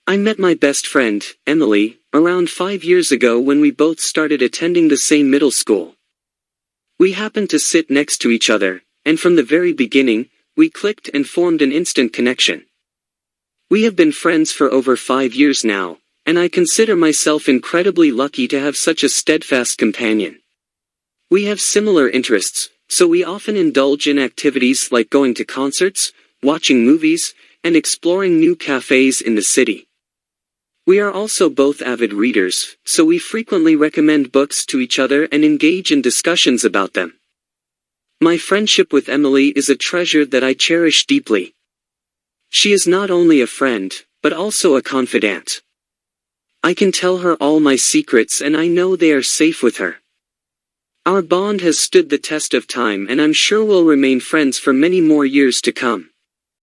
I met my best friend, Emily, around 5 years ago when we both started attending the same middle school. We happened to sit next to each other, and from the very beginning, we clicked and formed an instant connection. We have been friends for over 5 years now, and I consider myself incredibly lucky to have such a steadfast companion. We have similar interests, so we often indulge in activities like going to concerts, watching movies, and exploring new cafes in the city. We are also both avid readers, so we frequently recommend books to each other and engage in discussions about them. My friendship with Emily is a treasure that I cherish deeply. She is not only a friend, but also a confidant. I can tell her all my secrets and I know they are safe with her. Our bond has stood the test of time and I'm sure we'll remain friends for many more years to come.